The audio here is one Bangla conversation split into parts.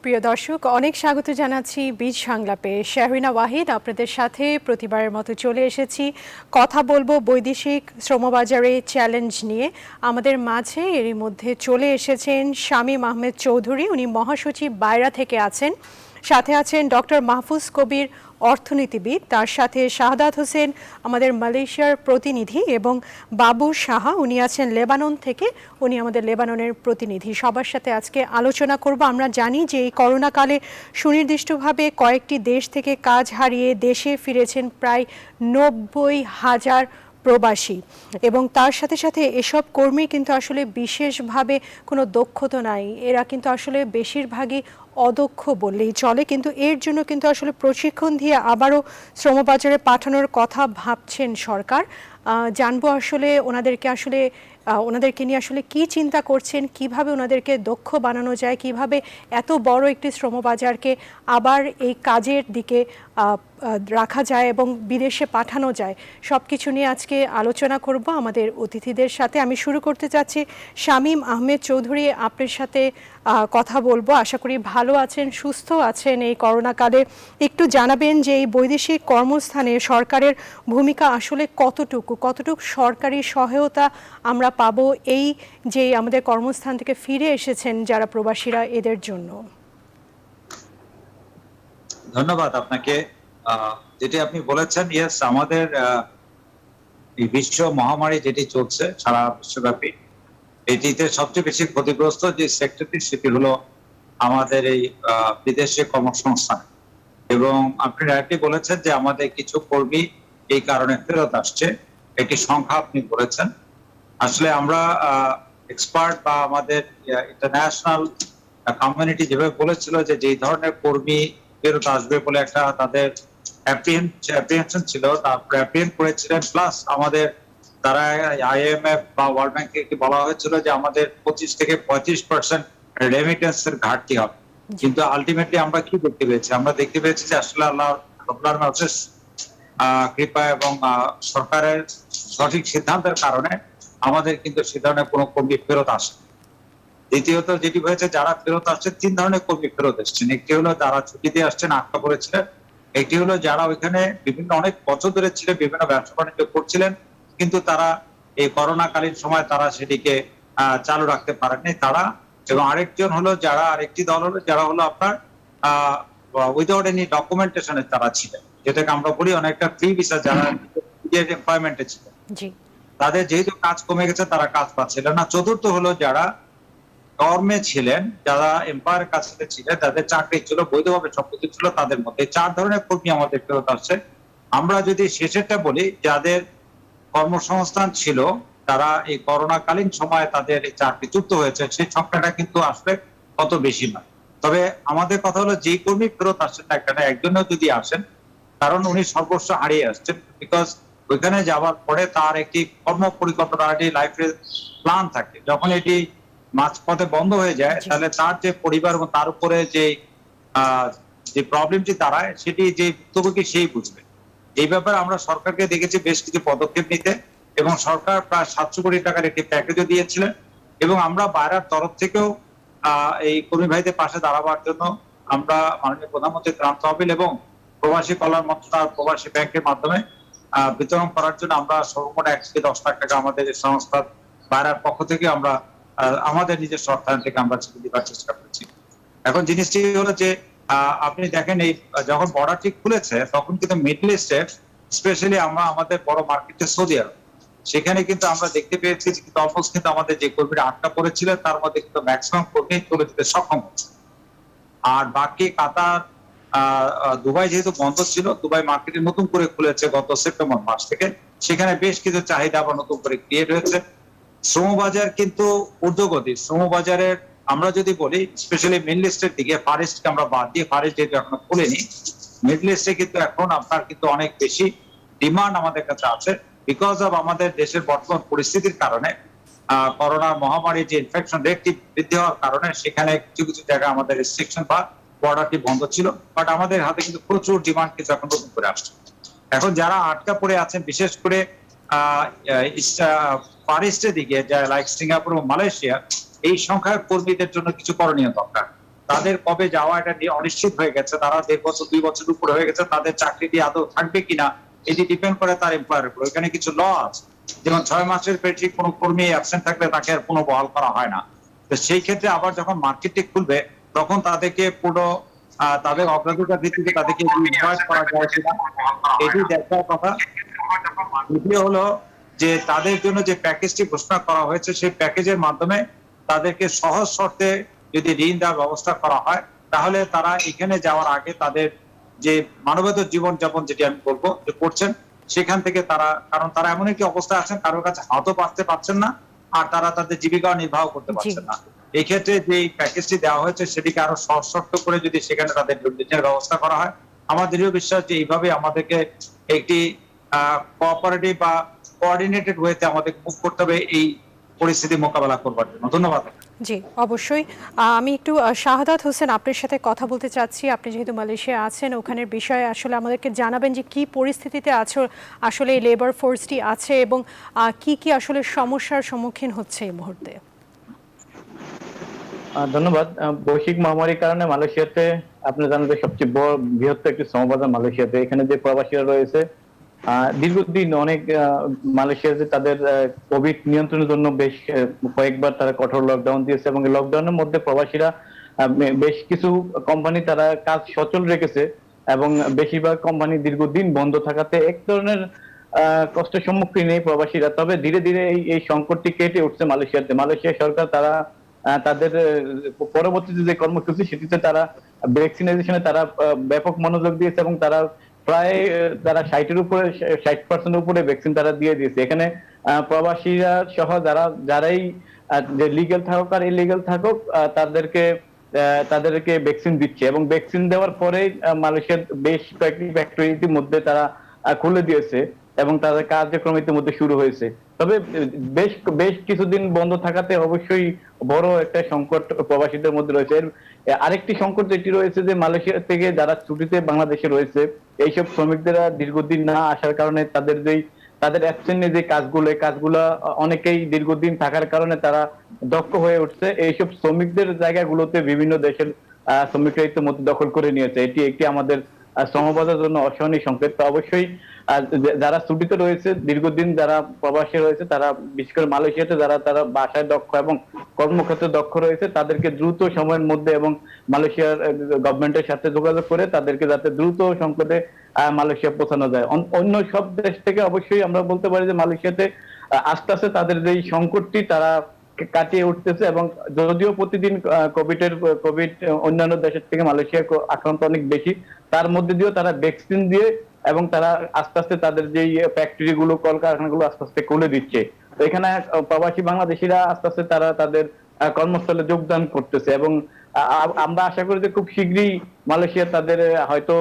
প্রিয় দর্শক, অনেক স্বাগত জানাচ্ছি বীজ সংলাপে। শাহরিনা ওয়াহিদ আপনাদের সাথে প্রতিবারের মতো চলে এসেছি। কথা বলবো বৈদেশিক শ্রমবাজারে চ্যালেঞ্জ নিয়ে। আমাদের মাঝে এরই মধ্যে চলে এসেছেন শামীম আহমেদ চৌধুরী, উনি মহাসচিব বাইরা থেকে আছেন। সাথে আছেন ডক্টর মাহফুজ কবির, অর্থনীতিবিদ। তার সাথে শাহাদাত হোসেন, আমাদের মালয়েশিয়ার প্রতিনিধি, এবং বাবু সাহা, উনি আছেন লেবানন থেকে, উনি আমাদের লেবাননের প্রতিনিধি। সবার সাথে আজকে আলোচনা করব। আমরা জানি যে এই করোনাকালে সুনির্দিষ্টভাবে কয়েকটি দেশ থেকে কাজ হারিয়ে দেশে ফিরেছেন প্রায় 90,000 প্রবাসী, এবং তার সাথে সাথে এসব কর্মী কিন্তু আসলে বিশেষভাবে কোনো দক্ষতা নাই। এরা কিন্তু আসলে বেশিরভাগই অদক্ষ বললেই চলে, কিন্তু এর জন্য কিন্তু আসলে প্রশিক্ষণ দিয়ে আবারও শ্রমবাজারে পাঠানোর কথা ভাবছেন সরকার। জানবো আসলে ওনাদেরকে নিয়ে আসলে কি চিন্তা করছেন, কিভাবে ওনাদেরকে দক্ষ বানানো যায়, কিভাবে এত বড় একটি শ্রমবাজারকে আবার এই কাজের দিকে রাখা যায় এবং বিদেশে পাঠানো যায়। সব কিছু নিয়ে আজকে আলোচনা করব আমাদের অতিথিদের সাথে। আমি শুরু করতে চাচ্ছি শামীম আহমেদ চৌধুরী, আপনার সাথে কথা বলবো। আশা করি ভালো আছেন, সুস্থ আছেন এই করোনাকালে। একটু জানাবেন যে এই বৈদেশিক কর্মস্থানে সরকারের ভূমিকা আসলে কতটুকু সরকারি সহায়তা আমরা পাবো এই যে আমাদের কর্মস্থান থেকে ফিরে এসেছেন যারা প্রবাসীরা, এদের জন্য। ধন্যবাদ আপনাকে। যেটি আপনি বলেছেন, ইয়েস, আমাদের এই বিশ্ব মহামারী যেটি চলছে সারা বিশ্বব্যাপী, এটিতে সবচেয়ে বেশি ক্ষতিগ্রস্ত যে সেক্টরটি সেটি হলো আমাদের এই বিদেশে কর্মসংস্থান। এবং আপনি রাইটলি বলেছেন যে আমাদের কিছু কর্মী এই কারণে ফেরত আসছে, একটি সংখ্যা আপনি বলেছেন। আসলে আমরা এক্সপার্ট বা আমাদের ইন্টারন্যাশনাল কমিউনিটি যেভাবে বলেছিল যে যেই ধরনের কর্মী ফেরত আসবে বলে একটা তাদের অ্যাপ্রিহেনশন ছিল, তারপরে অ্যাপ্রিহেন্ড করেছিলেন। প্লাস আমাদের তারা আইএমএফ বা ওয়ার্ল্ড ব্যাংকে বলা হয়েছিল যে আমাদের 25 থেকে 35% রেমিটেন্সের ঘাটতি হবে। কিন্তু আলটিমেটলি আমরা কি দেখতে পেয়েছি? আমরা দেখতে পেয়েছি যে আসলে আল্লাহ কৃপা এবং সরকারের সঠিক সিদ্ধান্তের কারণে আমাদের কিন্তু সে ধরনের কোনো কর্মী ফেরত আসে। দ্বিতীয়ত যেটি হয়েছে, যারা ফেরত আসছে 3 ধরনের কর্মী ফেরত এসছেন। একটি হলো যারা ছুটিতে আসছেন, আটকা পড়েছিলেন। একটি হলো যারা ওইখানে বিভিন্ন অনেক বছর ধরে ছিলেন, বিভিন্ন ব্যবসা বাণিজ্য করছিলেন, কিন্তু তারা এই করোনাকালীন সময় তারা সেটিকে চালু রাখতে পারেননি তারা। এবং আরেকটি দল হলো যারা হলো আপনার উইদাউট এনি ডকুমেন্টেশনে তারা ছিলেন, যেটাকে আমরা বলি অনেকটা ফ্রি ভিসা, যারা এমপ্লয়মেন্টে ছিলেন। তাদের যেহেতু কাজ কমে গেছে, তারা কাজ পাচ্ছিলেন না। চতুর্থ হলো যারা কর্মে ছিলেন, যারা এম্পায়ার কাছে ছিলেন, তাদের চাকরি ছিল, বৈধভাবে সম্পত্তি ছিল, তাদের মধ্যে 4 ধরনের কর্মী আমাদের ফেরত আসছে। আমরা যদি শেষেরটা বলি, যাদের কর্মসংস্থান ছিল তারা এই করোনাকালীন সময়ে তাদের চাকরিচ্যুত হয়েছে, সেই সংখ্যাটা কিন্তু আসলে কত বেশি নয়। তবে আমাদের কথা হলো, যেই কর্মী ফেরত আসছেন না কেন, একজনও যদি আসেন, কারণ উনি সর্বস্ব হারিয়ে আসছেন। বিকজ ওইখানে যাওয়ার পরে তার একটি কর্ম পরিকল্পনা, লাইফের প্ল্যান থাকে। যখন এটি মাঝপথে বন্ধ হয়ে যায়, তাহলে তার যে পরিবার এবং তার উপরে যে প্রবলেমটি দাঁড়ায়, সেটি যে ভুক্তভোগী সেই বুঝবে। এই ব্যাপারে আমরা সরকারকে দেখেছি বেশ কিছু পদক্ষেপ নিতে, এবং সরকার প্রায় 700 কোটি টাকার একটি প্যাকেজও দিয়েছিলেন। এবং আমরা বাইরের তরফ থেকেও এই কর্মী ভাইদের পাশে দাঁড়াবার জন্য আমরা মাননীয় প্রধানমন্ত্রী ত্রাণ তহবিল এবং প্রবাসী কল্যাণ মন্ত্রণালয় প্রবাসী ব্যাংকের মাধ্যমে বিতরণ করার জন্য আমরা সর্বমোট 1 থেকে 10 লাখ টাকা আমাদের সংস্থার বাইরের পক্ষ থেকে আমরা আমাদের নিজের সরকার থেকে আমরা দিবার চেষ্টা করছি। এখন জিনিসটি হলো যে আপনি দেখেন, এই যখন বর্ডারটি খুলেছে তখন কিন্তু মিডল ইস্টে, স্পেশালি আমরা আমাদের বড় মার্কেটে সৌদি আরব, সেখানে কিন্তু আমরা দেখতে পেয়েছি কিন্তু অলমোস্ট কিন্তু আমাদের যে কর্মীরা আটকা পড়েছিলেন তার মধ্যে কিন্তু ম্যাক্সিমাম কর্মী চলে যেতে সক্ষম হচ্ছে। আর বাকি কাতার, দুবাই যেহেতু বন্ধ ছিল, দুবাই মার্কেটে নতুন করে খুলেছে গত সেপ্টেম্বর মাস থেকে, সেখানে বেশ কিছু চাহিদা আবার নতুন করে ক্রিয়েট হয়েছে। শ্রমবাজার কিন্তু ঊর্ধ্বগতি। শ্রমবাজারের আমরা যদি বলি, স্পেশালি মিডল ইস্টের দিকে, ফার ইস্টকে আমরা বাদ দিয়ে, ফার ইস্ট যেহেতু এখনো খুলেনি, মিডল ইস্টে কিন্তু এখন আপনার কিন্তু অনেক বেশি ডিমান্ড আমাদের কাছে আছে। বিকজ অফ আমাদের দেশের বর্তমান পরিস্থিতির কারণে, করোনা মহামারীর যে ইনফেকশন রেটটি বৃদ্ধি হওয়ার কারণে সেখানে কিছু কিছু জায়গায় আমাদের রেস্ট্রিকশন বা বর্ডারটি বন্ধ ছিল, বাট আমাদের হাতে কিন্তু প্রচুর ডিমান্ড কিছু এখন নতুন করে আসছে। এখন যারা আটকা পড়ে আছেন, বিশেষ করে ফার ইস্টের দিকে, লাইক সিঙ্গাপুর এবং মালয়েশিয়া, এই সংখ্যার কর্মীদের জন্য কিছু করণীয় দরকার। তাদের কবে যাওয়া এটা নিয়ে অনিশ্চিত হয়ে গেছে। তারা 1.5 বছর 2 বছর উপরে হয়ে গেছে, তাদের চাকরিটি আদৌ থাকবে কিনা এটি ডিপেন্ড করে তার এমপ্লয়ারের উপর। এখানে কিছু ল আছে, যেমন 6 মাসের বেশি কোনো কর্মী অ্যাবসেন্ট থাকলে তাকে আর কোনো বহাল করা হয় না। তো সেই ক্ষেত্রে আবার যখন মার্কেটটি খুলবে তখন তাদেরকে পুরো তাদের অগ্রাধিকার ভিত্তিতে তাদেরকে ইনভাইট করা যায় কিনা এটি দেখার কথা। দ্বিতীয় হলো যে তাদের জন্য যে প্যাকেজটি ঘোষণা করা হয়েছে সেই প্যাকেজের মাধ্যমে তাদেরকে সহজ শর্তে যদি ঋণ দেওয়ার ব্যবস্থা করা হয়, তাহলে তারা এখানে যাওয়ার আগে তাদের যে মানবেতর জীবনযাপন যেটি আমি বলবো যে করছেন সেখান থেকে তারা, কারণ তারা এমন একটি অবস্থা আছেন কারোর কাছে হাতও পাততে পারছেন না, আর তারা তাদের জীবিকা নির্বাহ করতে জি। পারছেন না। এই ক্ষেত্রে যে প্যাকেজটি দেওয়া হয়েছে সেটিকে আরো সহজ শর্ত করে যদি সেখানে তাদের ঋণের ব্যবস্থা করা হয়, আমার দৃঢ় বিশ্বাস যে এইভাবে আমাদেরকে একটি কোঅপারেটিভ বা কোঅর্ডিনেটেড ওয়েতে আমাদের মুভ করতে হবে এই পরিস্থিতি মোকাবেলা করবার জন্য। ধন্যবাদ। জি, অবশ্যই। আমি একটু শাহাদাত হোসেন আপনার সাথে কথা বলতে চাচ্ছি। আপনি যেহেতু মালয়েশিয়া আছেন, ওখানের বিষয়ে আসলে আমাদেরকে জানাবেন যে কি পরিস্থিতিতে আসলে এই লেবার ফোর্সটি আছে এবং কি কি আসলে সমস্যার সম্মুখীন হচ্ছে এই মুহূর্তে। ধন্যবাদ। বৈশ্বিক মহামারীর কারণে মালয়েশিয়াতে আপনি জানেন যে সবচেয়ে বৃহত্তর একটি শ্রমবাজার মালয়েশিয়াতে। এখানে যে প্রবাসীরা রয়েছে দীর্ঘদিন অনেক মালয়েশিয়াতে তাদের কোভিড নিয়ন্ত্রণের জন্য বেশ কয়েকবার তারা কঠোর লকডাউন দিয়েছে এবং লকডাউনের মধ্যে প্রবাসীরা বেশ কিছু কোম্পানি তারা কাজ সচল রেখেছে এবং বেশিরভাগ কোম্পানি দীর্ঘদিন বন্ধ থাকাতে এক ধরনের কষ্টের সম্মুখীন এই প্রবাসীরা। তবে ধীরে ধীরে এই সংকটটি কেটে উঠছে মালয়েশিয়াতে। মালয়েশিয়া সরকার তারা তাদের পরবর্তীতে যে কর্মসূচি সেটিতে তারা ভ্যাকসিনাইজেশনে তারা ব্যাপক মনোযোগ দিয়েছে এবং তারা প্রায় তারা 60% উপরে ভ্যাকসিন তারা দিয়ে দিয়েছে। এখানে প্রবাসীরা সহ যারাই যে লিগ্যাল থাকুক আর ইলিগ্যাল থাকুক তাদেরকে ভ্যাকসিন দিচ্ছে এবং ভ্যাকসিন দেওয়ার পরে মালয়েশিয়ার বেশ কয়েকটি ফ্যাক্টরি ইতিমধ্যে তারা খুলে দিয়েছে এবং তাদের কার্যক্রম ইতিমধ্যে শুরু হয়েছে। তবে বেশ বেশ কিছুদিন বন্ধ থাকাতে অবশ্যই বড় একটা সংকট প্রবাসীদের মধ্যে রয়েছে। আরেকটি সংকট যেটি রয়েছে যে মালয়েশিয়া থেকে যারা ছুটিতে বাংলাদেশে রয়েছে এইসব শ্রমিকদেরা দীর্ঘদিন না আসার কারণে তাদের অ্যাবসেন্টে যে কাজগুলো অনেকেই দীর্ঘদিন থাকার কারণে তারা দক্ষ হয়ে উঠছে। এইসব শ্রমিকদের জায়গাগুলোতে বিভিন্ন দেশের শ্রমিকরা ইতিমধ্যে দখল করে নিয়েছে। এটি একটি আমাদের শ্রমবাজারের জন্য অসহনীয় সংকেত। তো অবশ্যই যারা ছুটিতে রয়েছে দীর্ঘদিন যারা প্রবাসী রয়েছে তারা বিশেষ করে মালয়েশিয়াতে তারা বাসায় দক্ষ এবং কর্মক্ষেত্রে দক্ষ রয়েছে তাদেরকে দ্রুত সময়ের মধ্যে এবং মালয়েশিয়ার গভর্নমেন্টের সাথে যোগাযোগ করে তাদেরকে যাতে দ্রুত সংকটে মালয়েশিয়া পৌঁছানো যায়। অন্য সব দেশ থেকে অবশ্যই আমরা বলতে পারি যে মালয়েশিয়াতে আস্তে আস্তে তাদের যে সংকটটি তারা কাটিয়ে উঠতেছে এবং যদিও প্রতিদিন কোভিড অন্যান্য দেশের থেকে মালয়েশিয়া আক্রান্ত অনেক বেশি, তার মধ্যে দিয়েও তারা ভ্যাকসিন দিয়ে এবং তারা আস্তে আস্তে তাদের যে ফ্যাক্টরি গুলো কলকারখানাগুলো আস্তে আস্তে খুলে দিচ্ছে। তো এখানে প্রবাসী বাংলাদেশিরা আস্তে আস্তে তারা তাদের কর্মস্থলে যোগদান করতেছে এবং আমরা আশা করি যে খুব শীঘ্রই মালয়েশিয়া তাদের হয়তো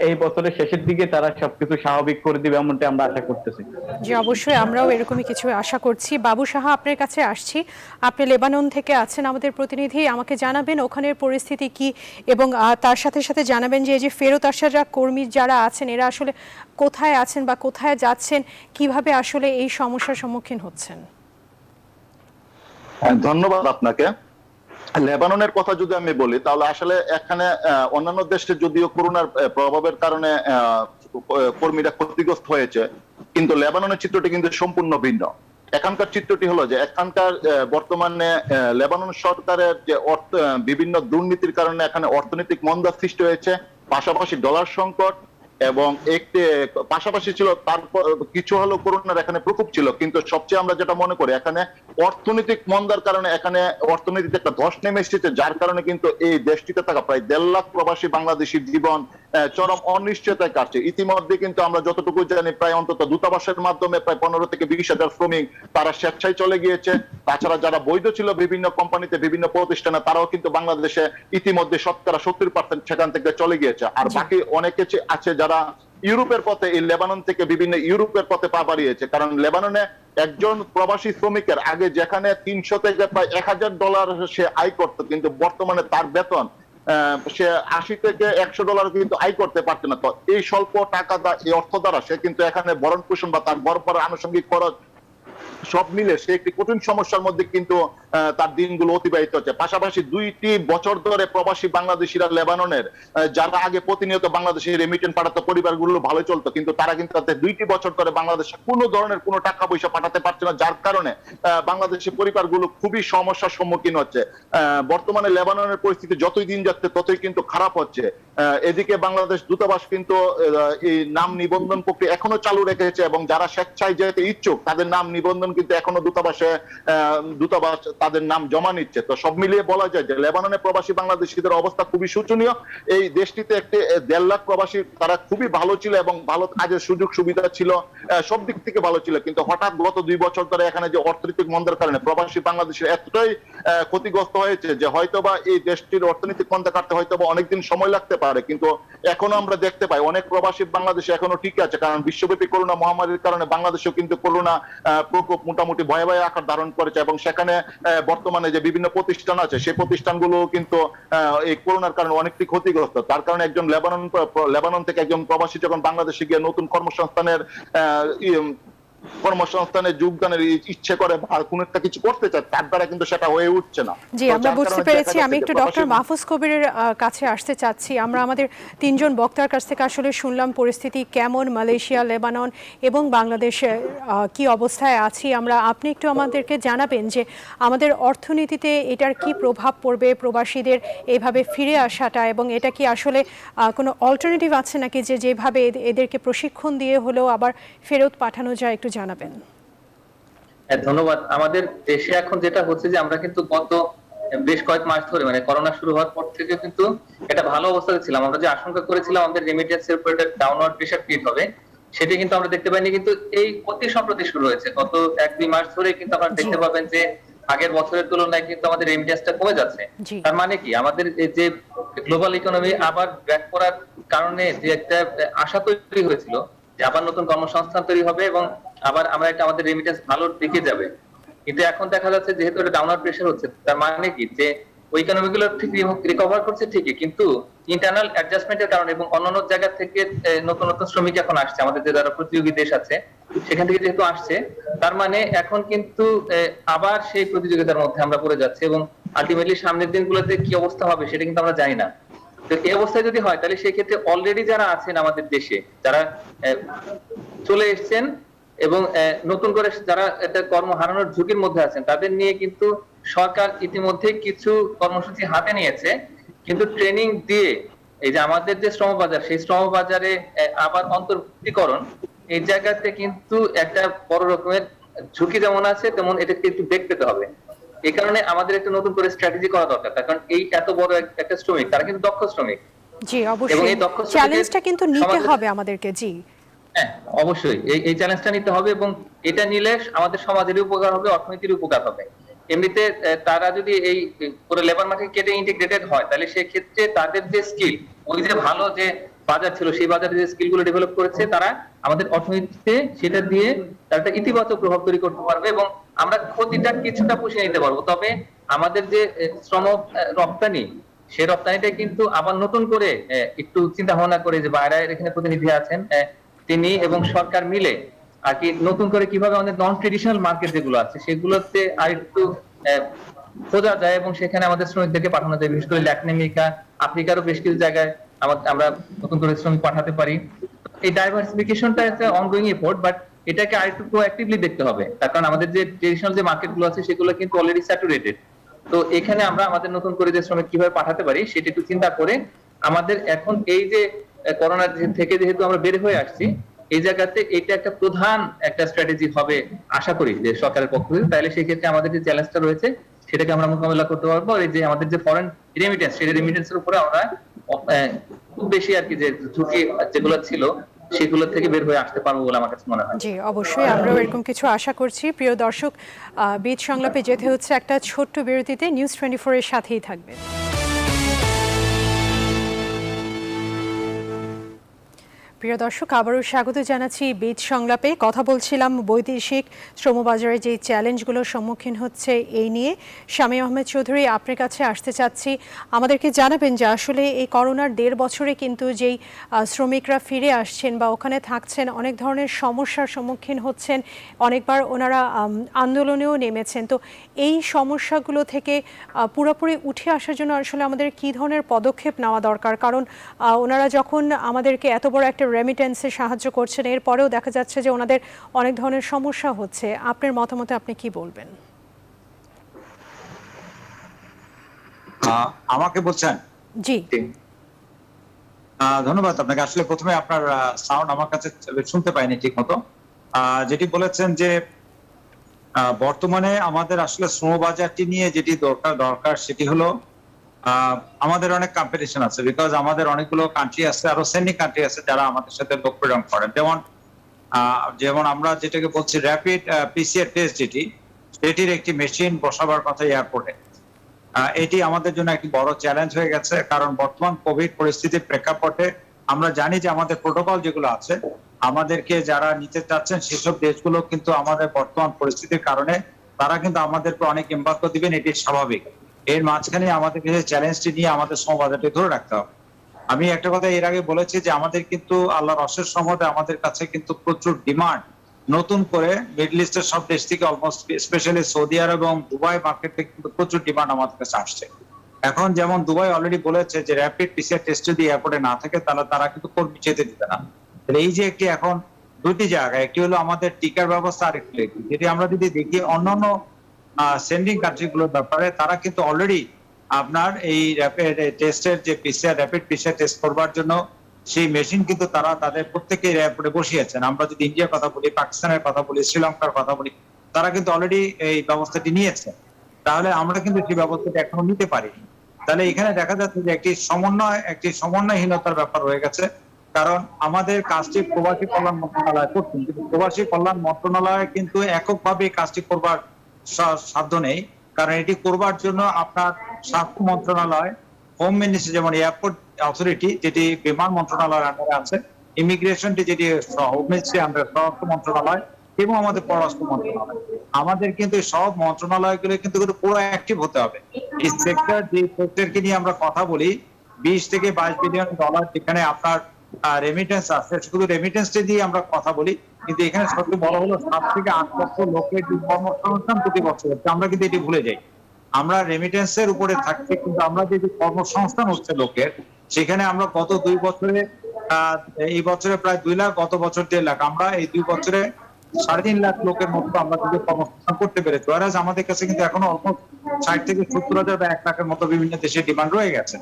এই বছরের শেষের দিকে তারা সবকিছু স্বাভাবিক করে দিবে এমনটা আমরা আশা করতেছি। জি, অবশ্যই আমরাও এরকমই কিছু আশা করছি। বাবু সাহা, আপনার কাছে আসছি। আপনি লেবানন থেকে আছেন আমাদের প্রতিনিধি, আমাকে জানাবেন ওখানের পরিস্থিতি কি এবং তার সাথে সাথে জানাবেন যে এই যে ফেরত আসারা কর্মী যারা আছেন এরা আসলে কোথায় আছেন বা কোথায় যাচ্ছেন, কিভাবে আসলে এই সমস্যার সম্মুখীন হচ্ছেন। ধন্যবাদ আপনাকে। লেবাননের কথা যদি আমি বলি তাহলে আসলে এখানে অন্যান্য দেশে যদিও করোনার প্রভাবের কারণে কর্মীরা ক্ষতিগ্রস্ত হয়েছে, কিন্তু লেবাননের চিত্রটি কিন্তু সম্পূর্ণ ভিন্ন। এখানকার চিত্রটি হলো যে এখানকার বর্তমানে লেবানন সরকারের যে বিভিন্ন দুর্নীতির কারণে এখানে অর্থনৈতিক মন্দা সৃষ্টি হয়েছে, পাশাপাশি ডলার সংকট এবং একটি পাশাপাশি ছিল তারপর কিছু হলো করোনার এখানে প্রকোপ ছিল, কিন্তু সবচেয়ে আমরা যেটা মনে করি এখানে অর্থনৈতিক মন্দার কারণে এখানে অর্থনীতিতে একটা ধস নেমে এসেছে, যার কারণে কিন্তু এই দেশটিতে থাকা প্রায় 1.5 লাখ প্রবাসী বাংলাদেশির জীবন চরম অনিশ্চয়তায় কাটছে। ইতিমধ্যে কিন্তু আমরা যতটুকু জানি প্রায় অন্তত দূতাবাসের মাধ্যমে প্রায় 15 থেকে 20 হাজার শ্রমিক তারা স্বেচ্ছায় চলে গিয়েছে। তাছাড়া যারা বৈধ ছিল বিভিন্ন কোম্পানিতে বিভিন্ন প্রতিষ্ঠানে তারাও কিন্তু বাংলাদেশে ইতিমধ্যে 70% সেখান থেকে চলে গিয়েছে। আর বাকি অনেকে আছে যারা ইউরোপের পথে, এই লেবানন থেকে বিভিন্ন ইউরোপের পথে পা বাড়িয়েছে। কারণ লেবাননে একজন প্রবাসী শ্রমিকের আগে যেখানে 300 থেকে প্রায় $1000 সে আয় করতো, কিন্তু বর্তমানে তার বেতন সে 80 থেকে $100 কিন্তু আয় করতে পারছে না। তো এই স্বল্প টাকা এই অর্থ দ্বারা সে কিন্তু এখানে ভরণ পোষণ বা তার বড় আনুষঙ্গিক খরচ সব মিলে সে একটি কঠিন সমস্যার মধ্যে কিন্তু তার দিনগুলো অতিবাহিত হচ্ছে। পাশাপাশি 2টি বছর ধরে প্রবাসী বাংলাদেশিরা লেবাননের যারা আগে প্রতিনিয়ত বাংলাদেশে রেমিটেন্স পাঠাতো পরিবারগুলো ভালো চলতো, কিন্তু তারা কিন্তু 2টি বছর ধরে বাংলাদেশে কোনো ধরনের কোনো টাকা পয়সা পাঠাতে পারছে না, যার কারণে বাংলাদেশের পরিবারগুলো খুবই সমস্যার সম্মুখীন হচ্ছে। বর্তমানে লেবাননের পরিস্থিতি যতই দিন যাচ্ছে ততই কিন্তু খারাপ হচ্ছে। এদিকে বাংলাদেশ দূতাবাস কিন্তু এই নাম নিবন্ধন প্রক্রিয়া এখনো চালু রেখেছে এবং যারা স্বেচ্ছায় যেতে ইচ্ছুক তাদের নাম নিবন্ধন কিন্তু এখনো দূতাবাস তাদের নাম জমা নিচ্ছে। তো সব মিলিয়ে বলা যায় যে লেবাননে প্রবাসী বাংলাদেশিদের অবস্থা খুবই শোচনীয়। এই দেশটিতে একটি 1.5 লাখ প্রবাসী, তারা খুবই ভালো ছিল এবং ভালো কাজের সুযোগ সুবিধা ছিল, সব দিক থেকে ভালো ছিল, কিন্তু হঠাৎ গত 2 বছর ধরে এখানে যে অর্থনৈতিক মন্দার কারণে প্রবাসী বাংলাদেশের এতটাই ক্ষতিগ্রস্ত হয়েছে যে হয়তোবা এই দেশটির অর্থনৈতিক মন্দা কাটতে হয়তোবা অনেকদিন সময় লাগতে পারে, কিন্তু এখনো আমরা দেখতে পাই অনেক প্রবাসী বাংলাদেশে এখনো ঠিক আছে, কারণ বিশ্বব্যাপী করোনা মহামারীর কারণে বাংলাদেশেও কিন্তু করোনা প্রকোপ মোটামুটি ভয়াবহ আকার ধারণ করেছে এবং সেখানে বর্তমানে যে বিভিন্ন প্রতিষ্ঠান আছে সেই প্রতিষ্ঠানগুলো কিন্তু এই করোনার কারণে অনেকটি ক্ষতিগ্রস্ত। তার কারণে একজন লেবানন থেকে একজন প্রবাসী যখন বাংলাদেশে গিয়ে নতুন কর্মসংস্থানে যোগদানের ইচ্ছে করে বা কোনো একটা কিছু করতে চায়, তার দ্বারা কিন্তু সেটা হয়ে উঠছে না। জি, আমরা বুঝতে পেরেছি। আমি একটু ডক্টর মাহফুজ কবিরের কাছে আসতে চাচ্ছি। আমরা আমাদের 3 জন বক্তার কাছ থেকে আসলে শুনলাম পরিস্থিতি কেমন মালয়েশিয়া, লেবানন এবং বাংলাদেশে কি অবস্থায় আছি আমরা। আপনি একটু আমাদেরকে জানাবেন যে আমাদের অর্থনীতিতে এটার কি প্রভাব পড়বে, প্রবাসীদের এইভাবে ফিরে আসাটা, এবং এটা কি আসলে কোনো অল্টারনেটিভ আছে নাকি যে যেভাবে এদেরকে প্রশিক্ষণ দিয়ে হলেও আবার ফেরত পাঠানো যায়, একটু জানাবেন। ধন্যবাদ। আমাদের দেশে এখন যেটা হচ্ছে যে আমরা কিন্তু গত বেশ কয়েক মাস ধরে মানে করোনা শুরু হওয়ার পর থেকে কিন্তু একটা ভালো অবস্থাতে ছিলাম। আমরা যে আশঙ্কা করেছিলাম আমাদের রেমিটেন্সের উপর একটা ডাউনওয়ার্ড প্রেসার ক্রিয়েট হবে, সেটা কিন্তু আমরা দেখতে পাইনি, কিন্তু এই অতি সম্প্রতি শুরু হয়েছে। গত 1-2 মাস ধরে কিন্তু আপনারা দেখতে পাবেন যে আগের বছরের তুলনায় কিন্তু আমাদের রেমিটেন্সটা কমে যাচ্ছে। তার মানে কি আমাদের যে গ্লোবাল ইকোনমি আবার ব্যাক করার কারণে যে একটা আশা তৈরি হয়েছিল যে আবার নতুন কর্মসংস্থান তৈরি হবে এবং আবার আমরা একটা আমাদের রেমিটেন্স ভালো দিকে যাবে, কিন্তু এখন দেখা যাচ্ছে যেহেতু এটা ডাউনওয়ার্ড প্রেসার হচ্ছে, তার মানে কি যে ওই ইকোনমি গুলো ঠিক রিকভার করছে ঠিকই, কিন্তু ইন্টারনাল অ্যাডজাস্টমেন্টের কারণে এবং অন্যান্য জায়গা থেকে নতুন নতুন শ্রমিক এখন আসছে, আমাদের যে যারা প্রতিযোগী দেশ আছে সেখান থেকে যেহেতু আসছে, তার মানে এখন কিন্তু আবার সেই প্রতিযোগিতার মধ্যে আমরা পড়ে যাচ্ছি এবং আলটিমেটলি সামনের দিনগুলোতে কি অবস্থা হবে সেটা কিন্তু আমরা জানি না। তো এই অবস্থায় যদি হয় তাহলে সেই ক্ষেত্রে অলরেডি যারা আছেন আমাদের দেশে, যারা চলে এসেছেন এবং নতুন করে যারা একটা কর্ম হারানোর ঝুঁকির মধ্যে আছেন, তাদের নিয়ে কিন্তু সরকার ইতিমধ্যে কিছু কর্মসূচি হাতে নিয়েছে, কিন্তু ট্রেনিং দিয়ে এই যে আমাদের যে শ্রমবাজার, সেই শ্রমবাজারে আবার অন্তর্ভুক্তিকরণ, এই জায়গাতে কিন্তু একটা বড় রকমের ঝুঁকি যেমন আছে তেমন এটাকে একটু বেগ পেতে হবে। এই কারণে আমাদের একটা নতুন করে স্ট্র্যাটেজি করা দরকার, কারণ এই এত বড় একটা শ্রমিক, তারা কিন্তু দক্ষ শ্রমিক। জি, অবশ্যই চ্যালেঞ্জটা কিন্তু নিতে হবে আমাদেরকে। জি হ্যাঁ, অবশ্যই এই চ্যালেঞ্জটা নিতে হবে এবং এটা নিলে আমাদের সমাজের উপকার হবে, অর্থনীতির উপকার হবে। এমনিতে তারা যদি এই পুরো লেবার মার্কেট কেটে ইন্টিগ্রেটেড হয় তাহলে সেক্ষেত্রে তাদের যে স্কিল, ওই যে ভালো যে বাজার ছিল সেই বাজারে যে স্কিল গুলো ডেভেলপ করেছে তারা আমাদের অর্থনীতিতে সেটা দিয়ে একটা ইতিবাচক প্রভাব তৈরি করতে পারবে এবং আমরা ক্ষতিটা কিছুটা পুষিয়ে নিতে পারবো। তবে আমাদের যে শ্রম রপ্তানি, সেই রপ্তানিটা কিন্তু আবার নতুন করে একটু চিন্তা ভাবনা করে যে বাইরের এখানে প্রতিনিধি আছেন তিনি এবং সরকার মিলে আর কি নতুন করে কিভাবে আমাদের নন ট্রেডিশনাল মার্কেট যেগুলো আছে সেগুলোতে আর একটু খোঁজা যায় এবং সেখানে আমাদের শ্রমিকদেরকে পাঠানো যায়। বিশেষ করে ল্যাটিন আমেরিকা, আফ্রিকারও বেশ কিছু জায়গায় আমরা নতুন করে শ্রমিক পাঠাতে পারি। এই ডাইভার্সিফিকেশনটা একটা অনগোয়িং এফোর্ট, বাট এটাকে আরেকটু প্রোঅ্যাক্টিভলি দেখতে হবে, তার কারণ আমাদের যে ট্রেডিশনাল যে মার্কেট গুলো আছে সেগুলো কিন্তু অলরেডি স্যাচুরেটেড। তো এখানে আমরা আমাদের নতুন করে যে শ্রমিক কিভাবে পাঠাতে পারি সেটা একটু চিন্তা করে আমাদের এখন এই যে করোনা থেকে যেহেতু আমরা বের হয়ে আসছি, এই জায়গাতে এটা একটা প্রধান একটা স্ট্র্যাটেজি হবে আশা করি যে সরকারের পক্ষ থেকে। তাহলে সেই ক্ষেত্রে আমাদের যে চ্যালেঞ্জটা রয়েছে সেটাকে আমরা মোকাবেলা করতে পারবো। এই যে আমাদের যে ফরেন রেমিটেন্স, সেই রেমিটেন্সের উপরে আমরা খুব বেশি আর কি যে ঝুঁকি যেগুলো ছিল সেগুলো থেকে বের হয়ে আসতে পারবো বলে আমার কাছে মনে হয়। জি, অবশ্যই আমরাও এরকম কিছু আশা করছি। প্রিয় দর্শক, বীজ সংলাপে যেতে হচ্ছে একটা ছোট্ট বিরতিতে। নিউজ 24 এর সাথেই থাকবে। প্রিয় দর্শক, আবারও স্বাগত জানাচ্ছি বীজ সংলাপে। কথা বলছিলাম বৈদেশিক শ্রমবাজারে যে চ্যালেঞ্জগুলোর সম্মুখীন হচ্ছে এই নিয়ে। শামীম আহমেদ চৌধুরী, আপনার কাছে আসতে চাচ্ছি, আমাদেরকে জানাবেন যে আসলে এই করোনার 1.5 বছরে কিন্তু যেই শ্রমিকরা ফিরে আসছেন বা ওখানে থাকছেন, অনেক ধরনের সমস্যার সম্মুখীন হচ্ছেন, অনেকবার ওনারা আন্দোলনেও নেমেছেন। তো এই সমস্যাগুলো থেকে পুরোপুরি উঠে আসার জন্য আসলে আমাদের কী ধরনের পদক্ষেপ নেওয়া দরকার? কারণ ওনারা যখন আমাদেরকে এত বড় একটা রেমিটেন্সে সাহায্য করছেন, এরপরেও দেখা যাচ্ছে যে ওনাদের অনেক ধরনের সমস্যা হচ্ছে। আপনার মতামতে আপনি কি বলবেন? আমাকে বলছেন? জি, ধন্যবাদ আপনাকে। আসলে প্রথমে আপনার সাউন্ড আমার কাছে শুনতে পাইনি ঠিক মতো। যেটি বলেছেন যে বর্তমানে আমাদের আসলে শ্রমবাজারটি নিয়ে যেটি দরকার সেটি হলো আমাদের অনেক কম্পিটিশন আছে, বিকজ আমাদের অনেকগুলো কান্ট্রি আছে, আরো সেন্ডিং কান্ট্রি আছে যারা আমাদের সাথে লোক প্রেরণ করেন। যেমন আমরা যেটাকে বলছি র্যাপিড পিসিআর টেস্ট, সেটির একটি মেশিন বসাবার কথা এয়ারপোর্টে। এটি আমাদের জন্য একটি বড় চ্যালেঞ্জ হয়ে গেছে, কারণ বর্তমান কোভিড পরিস্থিতির প্রেক্ষাপটে আমরা জানি যে আমাদের প্রোটোকল যেগুলো আছে, আমাদেরকে যারা নিতে চাচ্ছেন সেসব দেশগুলো কিন্তু আমাদের বর্তমান পরিস্থিতির কারণে তারা কিন্তু আমাদেরকে অনেক এমবার্গো দিবেন, এটি স্বাভাবিক। এর মাঝখানে আমাদেরকে যে চ্যালেঞ্জটি নিয়ে আমাদের শ্রমবাজারটি ধরে রাখতে হবে। আমি একটা কথা এর আগে বলেছি যে আমাদের কিন্তু আল্লাহর অশেষ রহমতে আমাদের কাছে কিন্তু প্রচুর ডিমান্ড নতুন করে মিডল ইস্টের সব দেশ থেকে, অলমোস্ট স্পেশালি সৌদি আরব এবং দুবাই মার্কেট থেকে কিন্তু প্রচুর ডিমান্ড আমাদের কাছে আসছে। এখন যেমন দুবাই অলরেডি বলেছে যে র্যাপিড পিসিআর টেস্ট যদি এয়ারপোর্টে না থাকে তাহলে তারা কিন্তু কর্মী যেতে দিবে না। এই যে একটি এখন দুটি জায়গা, একটি হলো আমাদের টিকার ব্যবস্থা, আরেকটি যেটি আমরা যদি দেখি অন্যান্য সেন্ডিং কান্ট্রি গুলোর ব্যাপারে, তারা কিন্তু অলরেডি আপনার এই র্যাপিড টেস্টের যে র্যাপিড পিসিআর টেস্ট করবার জন্য সেই মেশিন কিন্তু তারা তাদের প্রত্যেকেই এয়ারপোর্টে বসিয়েছেন। আমরা যদি ইন্ডিয়ার কথা বলি, পাকিস্তানের কথা বলি, শ্রীলঙ্কার কথা বলি, তারা কিন্তু অলরেডি এই ব্যবস্থাটি নিয়েছে। তাহলে আমরা কিন্তু সেই ব্যবস্থাটি এখনো নিতে পারিনি। তাহলে এখানে দেখা যাচ্ছে যে একটি সমন্বয়হীনতার ব্যাপার রয়ে গেছে। কারণ আমাদের কাজটি প্রবাসী কল্যাণ মন্ত্রণালয় করছেন, কিন্তু প্রবাসী কল্যাণ মন্ত্রণালয় কিন্তু এককভাবে কাজটি করবার সাধ্য নেই। কারণ এটি করবার জন্য আপনার স্বাস্থ্য মন্ত্রণালয়, হোম মিনিস্ট্রি যেমন এয়ারপোর্ট অথরিটি যেটি বিমান মন্ত্রণালয়ের আন্ডারে আছে, ইমিগ্রেশনটি যেটি হোম মিনিস্ট্রি আন্ডারে স্বরাষ্ট্র মন্ত্রণালয়, এবং আমাদের পররাষ্ট্র মন্ত্রণালয়। আমাদের কিন্তু সব মন্ত্রণালয়গুলো কিন্তু পুরো অ্যাক্টিভ হতে হবে। এই সেক্টর, যে সেক্টরকে নিয়ে আমরা কথা বলি, 20 থেকে 22 বিলিয়ন ডলার যেখানে আপনার রেমিটেন্স আছে, শুধু রেমিটেন্সটি দিয়ে আমরা কথা বলি, কিন্তু এখানে সবচেয়ে বড় হলো 7 থেকে 8 লক্ষ লোকের কর্মসংস্থান প্রতি বছর হচ্ছে। আমরা কিন্তু এটি ভুলে যাই। আমরা রেমিটেন্সের উপরে থাকছি, কিন্তু আমরা যে কর্মসংস্থান হচ্ছে লোকের, সেখানে আমরা গত 2 বছরে, এই বছরে প্রায় 2 লাখ, গত বছর 1.5 লাখ, আমরা এই 2 বছরে 3.5 লাখ লোকের মতো আমরা কিন্তু কর্মসংস্থান করতে পেরেছি। আর আমাদের কাছে কিন্তু এখনো অলমোস্ট 60 থেকে 70,000 বা 1 লাখের মতো বিভিন্ন দেশে ডিমান্ড রয়ে গেছে।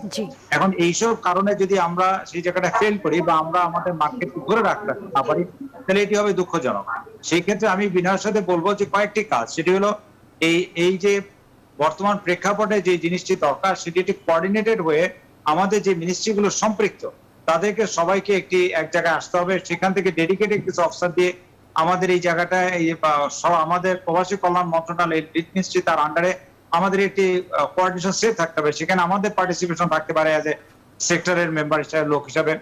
এখন এইসব কারণে যদি আমরা সেই জায়গাটা ফেল করি বা আমরা আমাদের মার্কেট ধরে রাখতে না পারি, তাহলে এটি হবে দুঃখজনক। সেই ক্ষেত্রে আমি বিনয়ের সাথে বলবো যে কয়েকটি কাজ, সেটি হলো এই যে বর্তমান প্রেক্ষাপটে যে জিনিসটি দরকার, সেটি একটি কোঅর্ডিনেটেড হয়ে আমাদের যে মিনিস্ট্রিগুলো সম্পৃক্ত, তাদেরকে সবাইকে এক জায়গায় আসতে হবে। সেখান থেকে ডেডিকেটেড কিছু অফিসার দিয়ে আমাদের এই জায়গাটায় আমাদের প্রবাসী কল্যাণ মন্ত্রণালয় মিনিস্ট্রি, তার আন্ডারে আমাদের একটি কোঅর্ডিনেশন সেট থাকতে হবে। সেখানে আমাদের পার্টিসিপেশন থাকতে পারে অ্যাজ এ সেক্টরের মেম্বার হিসেবে, লোক হিসাবে।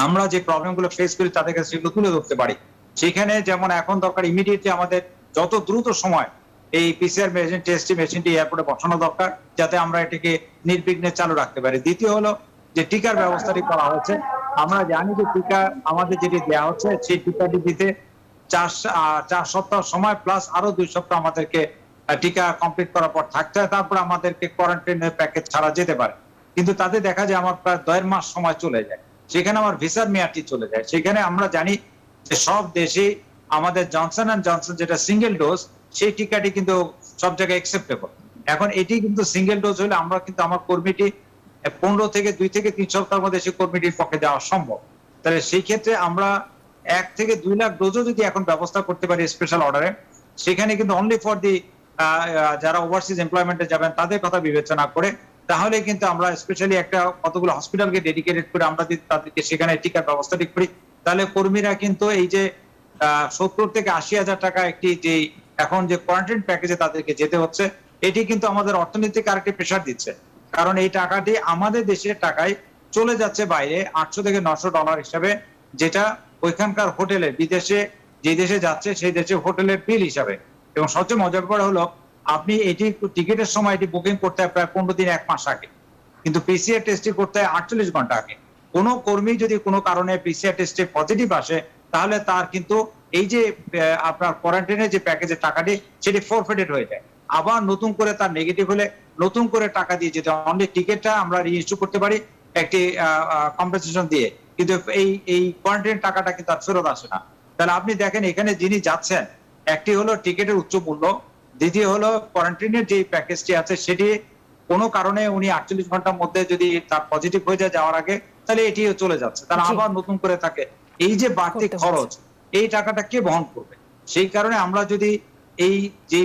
আমরা যে প্রবলেমগুলো ফেস করি তাদের কাছে সেগুলো তুলে ধরতে পারি। সেখানে যেমন এখন দরকার ইমিডিয়েটলি আমাদের যত দ্রুত সময় এই পিসিআর মেশিনটি এয়ারপোর্টে বসানো দরকার, যাতে আমরা এটিকে নির্বিঘ্নে চালু রাখতে পারি। দ্বিতীয় হলো যে টিকার ব্যবস্থাটি করা হয়েছে। আমরা জানি যে টিকা আমাদের যেটি দেওয়া হচ্ছে, সেই টিকাটি দিতে 4 সপ্তাহ সময় প্লাস আরো 2 সপ্তাহ আমাদেরকে টিকা কমপ্লিট করার পর থাকতে হয়, তারপর আমাদেরকে কোয়ারেন্টাইনের প্যাকেজ ছাড়া যেতে পারে। কিন্তু তাতে দেখা যায় আমার প্রায় 1.5 মাস সময় চলে যায়, সেখানে আমার ভিসার মেয়াদটি চলে যায়। সেখানে আমরা জানি যে সব দেশে আমাদের জনসন অ্যান্ড জনসন যেটা সিঙ্গেল ডোজ, সেই টিকাটি কিন্তু সব জায়গায় অ্যাকসেপ্টেবল। এখন এটি কিন্তু সিঙ্গেল ডোজ হলে আমরা কিন্তু আমার কর্মীটি 15 থেকে 2 থেকে 3 সপ্তাহের মধ্যে সেই কর্মীটির পক্ষে দেওয়া সম্ভব। তাহলে সেই ক্ষেত্রে আমরা 1 থেকে 2 লাখ ডোজও যদি এখন ব্যবস্থা করতে পারি স্পেশাল অর্ডারে, সেখানে কিন্তু অনলি ফর দি যারা ওভারসিজ এমপ্লয়মেন্টে যাবেন তাদের কথা বিবেচনা করে, তাহলে কিন্তু আমরা স্পেশালি একটা কতগুলো হসপিটালকে ডেডিকেটেড করে আমরা যদি তাদেরকে সেখানে টিকার ব্যবস্থাটি করি, তাহলে কর্মীরা কিন্তু এই যে 70 থেকে 80,000 টাকা একটি যে এখন যে কোয়ারেন্টাইন প্যাকেজে তাদেরকে যেতে হচ্ছে, এটি কিন্তু আমাদের অর্থনৈতিক আরেকটি প্রেশার দিচ্ছে। কারণ এই টাকাটি আমাদের দেশের টাকায় চলে যাচ্ছে বাইরে 800 থেকে 900 ডলার হিসাবে যেটা ওইখানকার হোটেলে বিদেশে যে দেশে যাচ্ছে সেই দেশে হোটেলের বিল হিসাবে। এবং সবচেয়ে মজার ব্যাপার হলো আপনি এটি টিকিটের সময় এটি বুকিং করতে হয় প্রায় 15 দিন 1 মাস আগে, কিন্তু পিসিআর টেস্টটি করতে হয় 48 ঘন্টা আগে। কোনো কর্মী যদি কোনো কারণে পিসিআর টেস্টে পজিটিভ আসে তাহলে তার কিন্তু এই যে আপনার কোয়ারেন্টাইনের যে প্যাকেজের টাকাটি সেটি ফরফেটেড হয়ে যায়। আবার নতুন করে তার নেগেটিভ হলে নতুন করে টাকা দিয়ে যেতে অনলি টিকিটটা আমরা রিইস্যু করতে পারি একটি কম্পেনসেশন দিয়ে, কিন্তু এই কোয়ারেন্টাইন টাকাটা কিন্তু আর ফেরত আসে না। তাহলে আপনি দেখেন এখানে যিনি যাচ্ছেন, একটি হলো টিকিটের উচ্চ মূল্য, দ্বিতীয় হলো কোয়ারেন্টাইনের যে প্যাকেজটি আছে সেটি কোনো কারণে উনি 48 ঘন্টার মধ্যে যদি তার পজিটিভ হয়ে যায় যাওয়ার আগে, তাহলে এটিও চলে যাচ্ছে, তাহলে জি। আবার নতুন করে থাকে এই যে বাড়তি করতে হচ্ছে। খরচ, এই টাকাটা কে বহন করবে? সেই কারণে আমরা যদি এই যে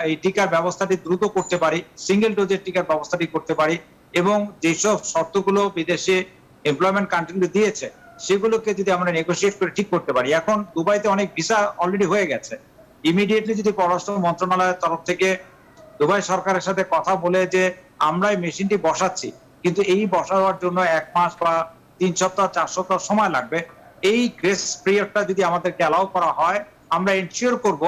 এই টিকার ব্যবস্থাটি দ্রুত করতে পারি, সিঙ্গেল ডোজের টিকার ব্যবস্থাটি করতে পারি, এবং যেসব শর্তগুলো বিদেশে এমপ্লয়মেন্ট কান্ট্রিগুলো দিয়েছে সেগুলোকে যদি আমরা নেগোশিয়েট করে ঠিক করতে পারি। এখন দুবাইতে অনেক ভিসা অলরেডি হয়ে গেছে, ইমিডিয়েটলি যদি পররাষ্ট্র মন্ত্রণালয়ের তরফ থেকে দুবাই সরকারের সাথে কথা বলে যে আমরা এই মেশিনটি বসাচ্ছি, কিন্তু এই বসানোর জন্য 1 মাস বা 3 সপ্তাহ 4 সপ্তাহ সময় লাগবে, এই গ্রেস পিরিয়ডটা যদি আমাদেরকে অ্যালাউ করা হয়, আমরা এনশিওর করব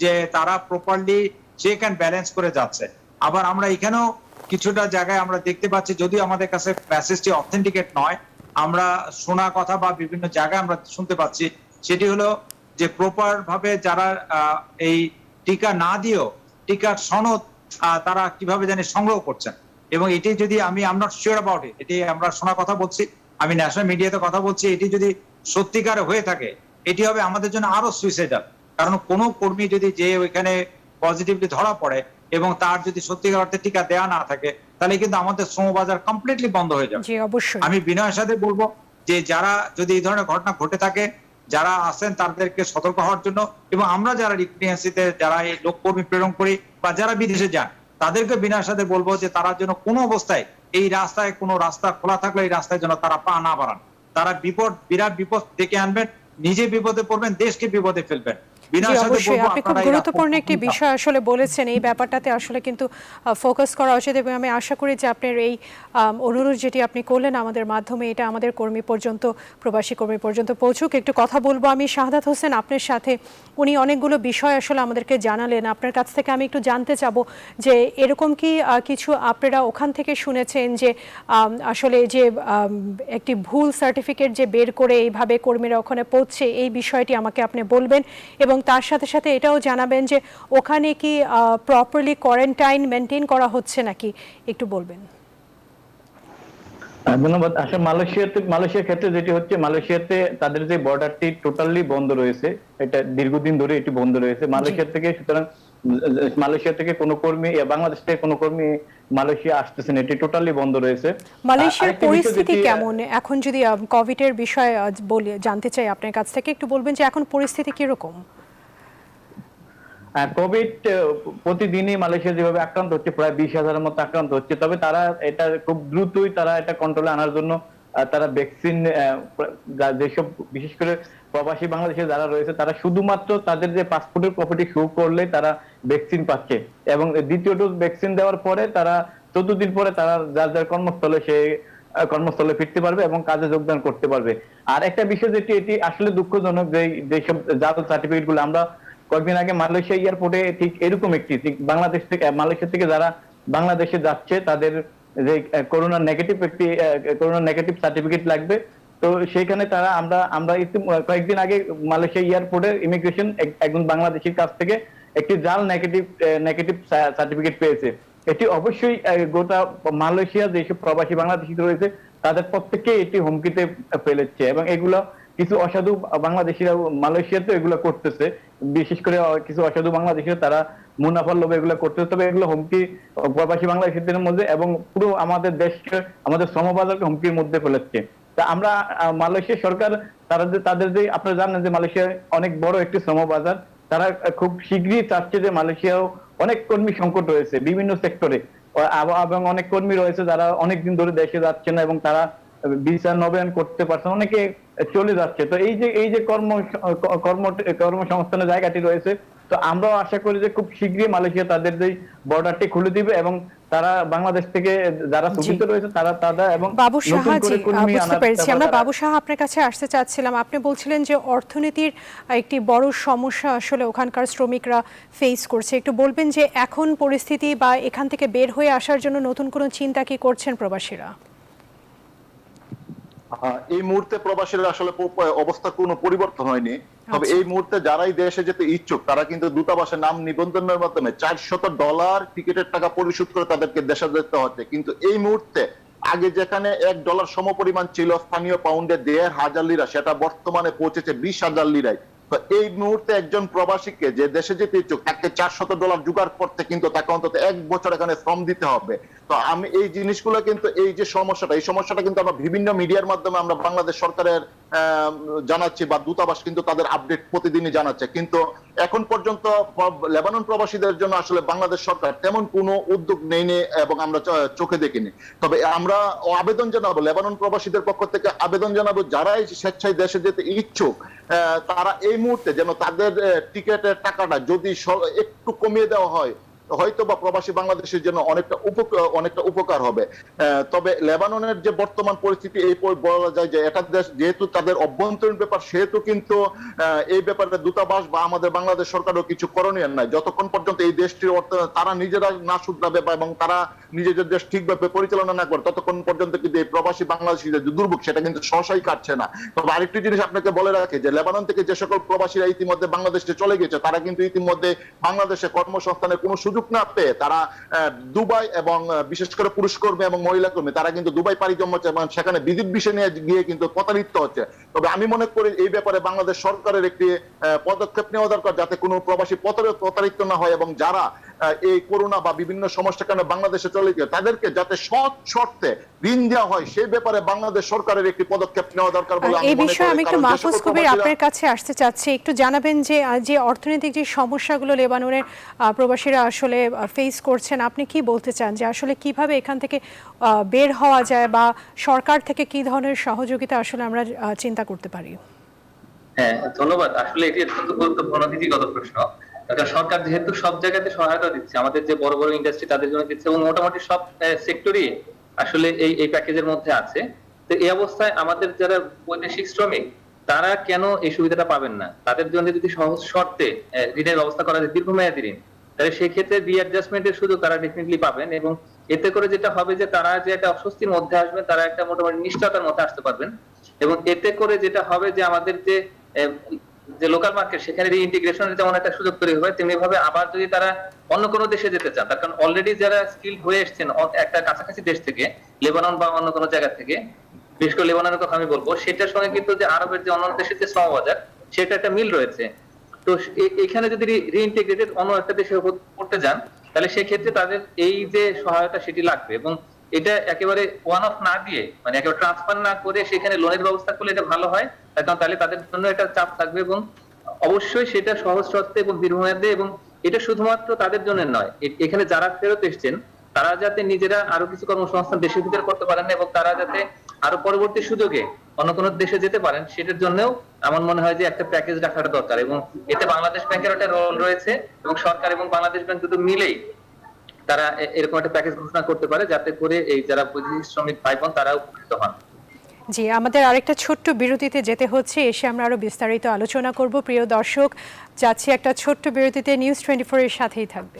যে তারা প্রপারলি চেক অ্যান্ড ব্যালেন্স করে যাচ্ছে। আবার আমরা এখানেও কিছুটা জায়গায় আমরা দেখতে পাচ্ছি, যদিও আমাদের কাছে মেসেজটি অথেন্টিকেট নয়, আমরা শোনা কথা বা বিভিন্ন জায়গায় আমরা শুনতে পাচ্ছি, সেটি হলো যে প্রপার ভাবে যারা এই টিকা না দিয়েও টিকার সনদ তারা কিভাবে জানি সংগ্রহ করছেন। এবং এটি যদি আমি নট শিওর অ্যাবাউট ইট, এটি আমরা শোনা কথা বলছি, আমি ন্যাশনাল মিডিয়াতে কথা বলছি, এটি যদি সত্যিকারে হয়ে থাকে এটি হবে আমাদের জন্য আরো সুইসাইডাল। কারণ কোনো কর্মী যদি যে ওইখানে পজিটিভলি ধরা পড়ে এবং তার যদি সত্যিকার অর্থে টিকা দেওয়া না থাকে, তাহলে কিন্তু আমাদের শ্রমবাজার কমপ্লিটলি বন্ধ হয়ে যাবে। জি অবশ্যই। আমি বিনয়ের সাথে বলবো যে যারা যদি এই ধরনের ঘটনা ঘটে থাকে, যারা আছেন তাদেরকে সতর্ক হওয়ার জন্য, এবং আমরা যারা রিক্রিয়েন্সিতে যারা এই লোককর্মী প্রেরণ করি বা যারা বিদেশে যান তাদেরকে বিনয়ের সাথে বলবো যে তারা যেন কোনো অবস্থায় এই রাস্তায়, কোনো রাস্তা খোলা থাকলে এই রাস্তায় যেন তারা পা না বাড়ান। তারা বিরাট বিপদ ডেকে আনবেন, নিজে বিপদে পড়বেন, দেশকে বিপদে ফেলবেন। জি অবশ্যই, আপনি খুব গুরুত্বপূর্ণ একটি বিষয় আসলে বলেছেন, এই ব্যাপারটাতে আসলে কিন্তু ফোকাস করা উচিত, এবং আমি আশা করি যে আপনার এই অনুরোধ যেটি আপনি করলেন আমাদের মাধ্যমে, এটা আমাদের কর্মী পর্যন্ত, প্রবাসী কর্মী পর্যন্ত পৌঁছুক। একটু কথা বলবো আমি শাহাদাত হোসেন আপনার সাথে, উনি অনেকগুলো বিষয় আসলে আমাদেরকে জানালেন। আপনার কাছ থেকে আমি একটু জানতে চাবো যে এরকম কি কিছু আপনারা ওখান থেকে শুনেছেন যে আসলে যে একটি ভুল সার্টিফিকেট যে বের করে এইভাবে কর্মীরা ওখানে পৌঁছে, এই বিষয়টি আমাকে আপনি বলবেন, এবং তার সাথে সাথে এটাও জানাবেন যে ওখানে কি প্রপারলি কোয়ারেন্টাইন মেনটেন করা হচ্ছে নাকি, একটু বলবেন। ধন্যবাদ। আসলে মালয়েশিয়ার ক্ষেত্রে যেটি হচ্ছে, মালয়েশিয়াতে তাদের যে বর্ডারটি টোটালি বন্ধ রয়েছে, এটা দীর্ঘদিন ধরে এটি বন্ধ রয়েছে মালয়েশিয়া থেকে। সুতরাং মালয়েশিয়া থেকে কোনো কর্মী, বাংলাদেশ থেকে কোনো কর্মী মালয়েশিয়া আসতেছেন, এটি টোটালি বন্ধ রয়েছে। মালয়েশিয়ার পরিস্থিতি কেমন এখন, যদি কোভিডের বিষয়ে বলে জানতে চাই আপনার কাছ থেকে, একটু বলবেন যে এখন পরিস্থিতি কিরকম? কোভিড প্রতিদিনই মালয়েশিয়া যেভাবে আক্রান্ত হচ্ছে, প্রায় 20,000-এর মতো আক্রান্ত হচ্ছে, তবে তারা এটা খুব দ্রুতই তারা এটা কন্ট্রোলে আনার জন্য তারা ভ্যাকসিন, যেসব বিশেষ করে প্রবাসী বাংলাদেশে যারা রয়েছে তারা শুধুমাত্র তাদের যে পাসপোর্টের কপিটি শো করলে তারা ভ্যাকসিন পাচ্ছে, এবং দ্বিতীয় ডোজ ভ্যাকসিন দেওয়ার পরে তারা 14 দিন পরে তারা যার যার কর্মস্থলে কর্মস্থলে ফিরতে পারবে এবং কাজে যোগদান করতে পারবে। আর একটা বিষয় যেটি, এটি আসলে দুঃখজনক, যেসব জাল সার্টিফিকেট গুলো আমরা কয়েকদিন আগে মালয়েশিয়া এয়ারপোর্টে ঠিক এরকম একটি, বাংলাদেশ থেকে, মালয়েশিয়া থেকে যারা বাংলাদেশে যাচ্ছে তাদের যে করোনা নেগেটিভ সার্টিফিকেট লাগবে, তো সেইখানে তারা আমরা কয়েকদিন আগে মালয়েশিয়া এয়ারপোর্টে ইমিগ্রেশন একজন বাংলাদেশির কাছ থেকে একটি জাল নেগেটিভ সার্টিফিকেট পেয়েছে। এটি অবশ্যই গোটা মালয়েশিয়া যেসব প্রবাসী বাংলাদেশি রয়েছে তাদের প্রত্যেককে এটি হুমকিতে ফেলেছে, এবং এগুলো কিছু অসাধু বাংলাদেশিরা মালয়েশিয়াতে এগুলো করতেছে, বিশেষ করে কিছু অসাধু বাংলাদেশিরা তারা মুনাফার লোভে এগুলো করতেছে। তবে এগুলো হুমকি প্রবাসী বাংলাদেশিদের মধ্যে এবং পুরো আমাদের দেশকে, আমাদের শ্রমবাজারকে হুমকির মধ্যে ফেলেছে। তা আমরা মালয়েশিয়া সরকার তাদের যে, আপনারা জানেন যে মালয়েশিয়া অনেক বড় একটি শ্রমবাজার, তারা খুব শীঘ্রই চাচ্ছে যে মালয়েশিয়াও অনেক কর্মী সংকট রয়েছে বিভিন্ন সেক্টরে, এবং অনেক কর্মী রয়েছে যারা অনেকদিন ধরে দেশে যাচ্ছে না এবং তারা ভিসা নবায়ন করতে পারছে, অনেকে চলে যাচ্ছে। তো এই যে কর্মসংস্থানের জায়গাটি রয়েছে, তো আমরাও আশা করি যে খুব শীঘ্রই মালয়েশিয়া তাদের যে বর্ডারটি খুলে দিবে এবং তারা বাংলাদেশ থেকে যারা ছুটিতে রয়েছে তারা এবং বাবু নতুন সাহা, করে জি কর্মী বুঝতে আনার পেরেছি। আমরা তারা- বাবু সাহা আপনার কাছে আসতে চাচ্ছিলাম। আপনি বলছিলেন যে অর্থনীতির একটি বড় সমস্যা আসলে ওখানকার শ্রমিকরা ফেস করছে। একটু বলবেন যে এখন পরিস্থিতি বা এখান থেকে বের হয়ে আসার জন্য নতুন কোনো চিন্তা কি করছেন প্রবাসীরা? এই মুহূর্তে প্রবাসীর আসলে অবস্থা কোনো পরিবর্তন হয়নি। তবে আচ্ছা। এই মুহূর্তে যারাই দেশে যেতে ইচ্ছুক তারা কিন্তু দূতাবাসে নাম নিবন্ধনের মাধ্যমে $400 টিকিটের টাকা পরিশোধ করে তাদেরকে দেশে যেতে হচ্ছে। কিন্তু এই মুহূর্তে আগে যেখানে $1 সমপরিমাণ ছিল স্থানীয় পাউন্ডে 1,500 লিরা, সেটা বর্তমানে পৌঁছেছে 20,000 লিরায়। তো এই মুহূর্তে একজন প্রবাসীকে যে দেশে যেতে ইচ্ছুক তাকে $400 জোগাড় করতে কিন্তু তাকে অন্তত 1 বছর এখানে শ্রম দিতে হবে। তো আমি এই জিনিসগুলো কিন্তু এই যে সমস্যাটা, এই সমস্যাটা কিন্তু আমরা বিভিন্ন মিডিয়ার মাধ্যমে আমরা বাংলাদেশ সরকারের জানাচ্ছি বা দূতাবাস কিন্তু তাদের আপডেট প্রতিদিনই জানাচ্ছে। কিন্তু এখন পর্যন্ত লেবানন প্রবাসীদের জন্য আসলে বাংলাদেশ সরকার তেমন কোনো উদ্যোগ নেয়নি এবং আমরা চোখে দেখিনি। তবে আমরা আবেদন জানাবো লেবানন প্রবাসীদের পক্ষ থেকে, আবেদন জানাবো যারাই স্বেচ্ছায় দেশে যেতে ইচ্ছুক তারা এই মুহূর্তে যেন তাদের টিকেটের টাকাটা যদি একটু কমিয়ে দেওয়া হয়, হয়তো বা প্রবাসী বাংলাদেশের জন্য অনেকটা উপকার হবে। তবে লেবাননের যে বর্তমান পরিস্থিতি, এই বলা যায় যে এটা দেশ যেহেতু তাদের অভ্যন্তরীণ ব্যাপার, সেহেতু কিন্তু এই ব্যাপারে দূতাবাস বা আমাদের বাংলাদেশ সরকারও কিছু করণীয় নাই। যতক্ষণ পর্যন্ত এই দেশটির তারা নিজেরা না শুধরাবে এবং তারা নিজেদের দেশ ঠিকভাবে পরিচালনা না করে, ততক্ষণ পর্যন্ত কিন্তু এই প্রবাসী বাংলাদেশিদের যে দুর্ভোগ সেটা কিন্তু সহসাই কাটছে না। তবে আরেকটি জিনিস আপনাকে বলে রাখি যে লেবানন থেকে যে সকল প্রবাসীরা ইতিমধ্যে বাংলাদেশে চলে গেছে তারা কিন্তু ইতিমধ্যে বাংলাদেশে কর্মসংস্থানের কোনো সুযোগ না পেয়ে তারা দুবাই এবং বিশেষ করে পুরুষ কর্মী এবং মহিলা কর্মী তারা কিন্তু দুবাই পাড়ি জমাচ্ছে এবং সেখানে বিদ্যুৎ বিষয় নিয়ে গিয়ে কিন্তু প্রতারিত হচ্ছে। তবে আমি মনে করি এই ব্যাপারে বাংলাদেশ সরকারের একটি পদক্ষেপ নেওয়া দরকার যাতে কোনো প্রবাসী প্রতারিত না হয় এবং যারা এই করোনা বা বিভিন্ন সমস্যার কারণে বাংলাদেশে চলে গিয়ে তাদেরকে যাতে সৎ শর্তে ঋণ দেওয়া হয় সেই ব্যাপারে বাংলাদেশ সরকারের একটি পদক্ষেপ নেওয়া দরকার বলে আমি এই মনে বিষয়ে আমি করি। একটু কারণ যে মাহফুজ সকল কবির প্রবাসীরা- আপনার কাছে আসতে চাচ্ছি, একটু জানাবেন যে যে অর্থনৈতিক যে সমস্যাগুলো লেবাননের প্রবাসীরা আসলে ফেস করছেন, আপনি কি বলতে চান যে আসলে কিভাবে এখান থেকে বের হওয়া যায় বা সরকার থেকে কি ধরনের সহযোগিতা আসলে আমরা চিন্তা করতে পারি? হ্যাঁ, ধন্যবাদ। আসলে এটি অত্যন্ত গুরুত্বপূর্ণ নীতিগত প্রশ্ন। সরকার যেহেতু সব জায়গাতে সহায়তা দিচ্ছে, আমাদের যে বড় বড় ইন্ডাস্ট্রি তাদের জন্য দিচ্ছে এবং মোটামুটি সব সেক্টরই আসলে এই প্যাকেজের মধ্যে আছে। তো এই অবস্থায় আমাদের যারা বৈদেশিক শ্রমিক তারা কেন এই সুবিধাটা পাবেন না? তাদের জন্য যদি সহজ শর্তে ঋণের ব্যবস্থা করা যায়, দীর্ঘমেয়াদী ঋণ, তাহলে সেই ক্ষেত্রে রিঅ্যাডজাস্টমেন্টের সুযোগ তারা ডেফিনেটলি পাবেন এবং এতে করে যেটা হবে যে তারা যে একটা অস্বস্তির মধ্যে আসবে তারা একটা মোটামুটি নিশ্চয়তার মধ্যে আসতে পারবেন এবং এতে করে যেটা হবে যে আমাদের যে লোকাল মার্কেট সেখানে রিইন্টিগ্রেশনের যেমন একটা সুযোগ তৈরি হবে, তেমনি ভাবে আবার যদি তারা অন্য কোনো দেশে যেতে চান, তার কারণ অলরেডি যারা স্কিলড হয়ে এসেছেন একটা কাছাকাছি দেশ থেকে, লেবানন বা অন্য কোনো জায়গা থেকে, বিশেষ করে লেবাননের কথা আমি বলবো, সেটার সঙ্গে কিন্তু যে আরবের যে অন্য দেশের যে শ্রম বাজার সেটা একটা মিল রয়েছে। তো এখানে যদি রিইন্টিগ্রেটেড অন্য একটা দেশে করতে যান তাহলে সেক্ষেত্রে তাদের এই যে সহায়তা সেটি লাগবে এবং এটা একেবারে ওয়ান অফ না দিয়ে মানে একেবারে ট্রান্সফার না করে সেখানে লোনের ব্যবস্থা করলে এটা ভালো হয়, কারণ তাহলে তাদের জন্য একটা চাপ থাকবে এবং অবশ্যই সেটা সহজ শর্তে এবং দীর্ঘমেয়াদে এবং এটা শুধুমাত্র তাদের জন্য নয়, এখানে যারা ফেরত এসেছেন তারা যাতে নিজেরা আরো কিছু কর্মসংস্থান দেশের ভিতরে করতে পারেন এবং তারা যাতে আরো পরবর্তী সুযোগে অন্য কোনো দেশে যেতে পারেন সেটার জন্যও আমার মনে হয় যে একটা প্যাকেজ রাখাটা দরকার এবং এতে বাংলাদেশ ব্যাংকের একটা রোল রয়েছে এবং সরকার এবং বাংলাদেশ ব্যাংক দুটো মিলেই তারা এরকম একটা প্যাকেজ ঘোষণা করতে পারে যাতে করে এই যারা বৈদেশিক শ্রমিক ভাই বোন তারা উপকৃত হন। জি, আমাদের আরেকটা ছোট্ট বিরতিতে যেতে হচ্ছে, এসে আমরা আরো বিস্তারিত আলোচনা করব। প্রিয় দর্শক, যাচ্ছি একটা ছোট্ট বিরতিতে, নিউজ 24 এর সাথেই থাকবে।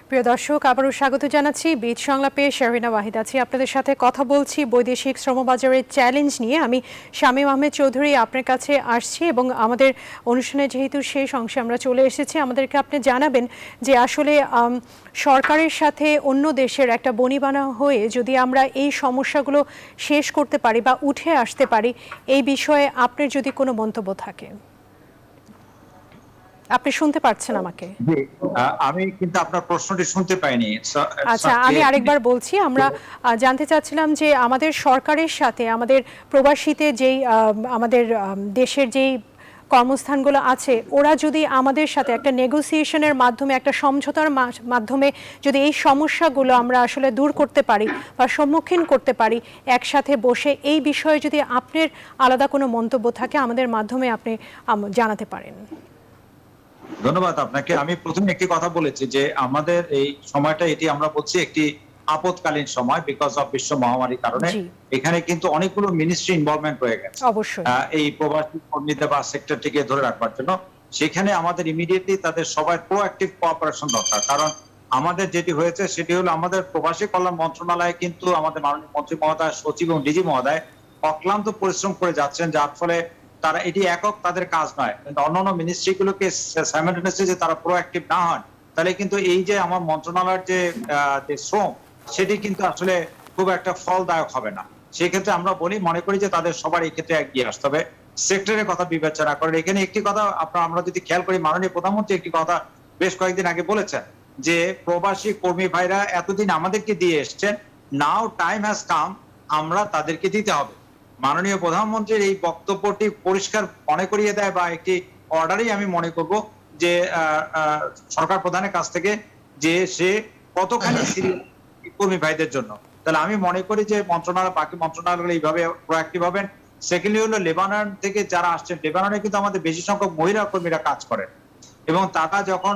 প্রিয় দর্শক, আবারও স্বাগত জানাচ্ছি বীজ সংলাপে। শাহরিনা ওয়াহিদ আছি আপনাদের সাথে, কথা বলছি বৈদেশিক শ্রমবাজারের চ্যালেঞ্জ নিয়ে। আমি শামীম আহমেদ চৌধুরী আপনার কাছে আসছি এবং আমাদের অনুষ্ঠানে যেহেতু শেষ অংশে আমরা চলে এসেছি, আমাদেরকে আপনি জানাবেন যে আসলে সরকারের সাথে অন্য দেশের একটা বনিবানা হয়ে যদি আমরা এই সমস্যাগুলো শেষ করতে পারি বা উঠে আসতে পারি, এই বিষয়ে আপনার যদি কোনো মন্তব্য থাকে। আপনি শুনতে পাচ্ছেন আমাকে? আমি কিন্তু আপনার প্রশ্নটি শুনতে পাইনি। আচ্ছা, আমি আরেকবার বলছি। আমরা জানতে চাচ্ছিলাম যে আমাদের সরকারের সাথে আমাদের প্রবাসীতে যেই আমাদের দেশের যেই কর্মস্থানগুলো আছে, ওরা যদি আমাদের সাথে একটা নেগোসিয়েশনের মাধ্যমে, একটা সমঝোতার মাধ্যমে যদি এই সমস্যাগুলো আমরা আসলে দূর করতে পারি বা সম্মুখীন করতে পারি একসাথে বসে, এই বিষয়ে যদি আপনার আলাদা কোনো মন্তব্য থাকে আমাদের মাধ্যমে আপনি জানাতে পারেন। ধন্যবাদ আপনাকে। আমি প্রথমে একটি কথা বলেছি যে আমাদের এই সময়টা এটি আমরা বলছি একটি আপদকালীন সময় বিকজ অফ বিশ্ব মহামারীর কারণে। জি। এখানে কিন্তু অনেকগুলো মিনিস্ট্রি ইনভলভমেন্ট হয়ে গেছে অবশ্যই। এই প্রবাসী কর্মীদের বা সেক্টরটিকে ধরে রাখবার জন্য। সেখানে আমাদের ইমিডিয়েটলি তাদের সবাই প্রোঅ্যাক্টিভ কোঅপারেশন দরকার, কারণ আমাদের যেটি হয়েছে সেটি হলো আমাদের প্রবাসী কল্যাণ মন্ত্রণালয়ে কিন্তু আমাদের মাননীয় মন্ত্রী মহোদয়, সচিব এবং ডিজি মহোদয় অক্লান্ত পরিশ্রম করে যাচ্ছেন, যার ফলে তারা এটি একক তাদের কাজ নয়, কিন্তু অন্যান্য মিনিস্ট্রিগুলোকে সাইমালটেনিয়াসলি যে তারা প্রোঅ্যাক্টিভ না হন, তাহলে কিন্তু এই যে আমার মন্ত্রণালয়ের যে শ্রম সেটি কিন্তু আসলে খুব একটা ফলদায়ক হবে না। সেই ক্ষেত্রে আমরা মনে করি যে তাদের সবার এই ক্ষেত্রে এগিয়ে আসতে হবে, সেক্টরের কথা বিবেচনা করে। এখানে একটি কথা আমরা যদি খেয়াল করি, মাননীয় প্রধানমন্ত্রী একটি কথা বেশ কয়েকদিন আগে বলেছেন যে প্রবাসী কর্মী ভাইরা এতদিন আমাদেরকে দিয়ে এসছেন, নাও টাইম হ্যাজ কাম, আমরা তাদেরকে দিতে হবে। মাননীয় প্রধানমন্ত্রীর এই বক্তব্যটি পরিষ্কার মনে করিয়ে দেয় বা একটি অর্ডারই আমি মনে করব যে সরকার প্রধানের কাছ থেকে, যে সে কতখানি সিরিয়াস কর্মী ভাইদের জন্য। তাহলে আমি মনে করি যে বাকি মন্ত্রণালয়গুলো এইভাবে প্রোঅ্যাক্টিভ হবেন। সেকেন্ডলি হলো লেবানন থেকে যারা আসছেন, লেবাননে কিন্তু আমাদের বেশি সংখ্যক মহিলা কর্মীরা কাজ করেন এবং তারা যখন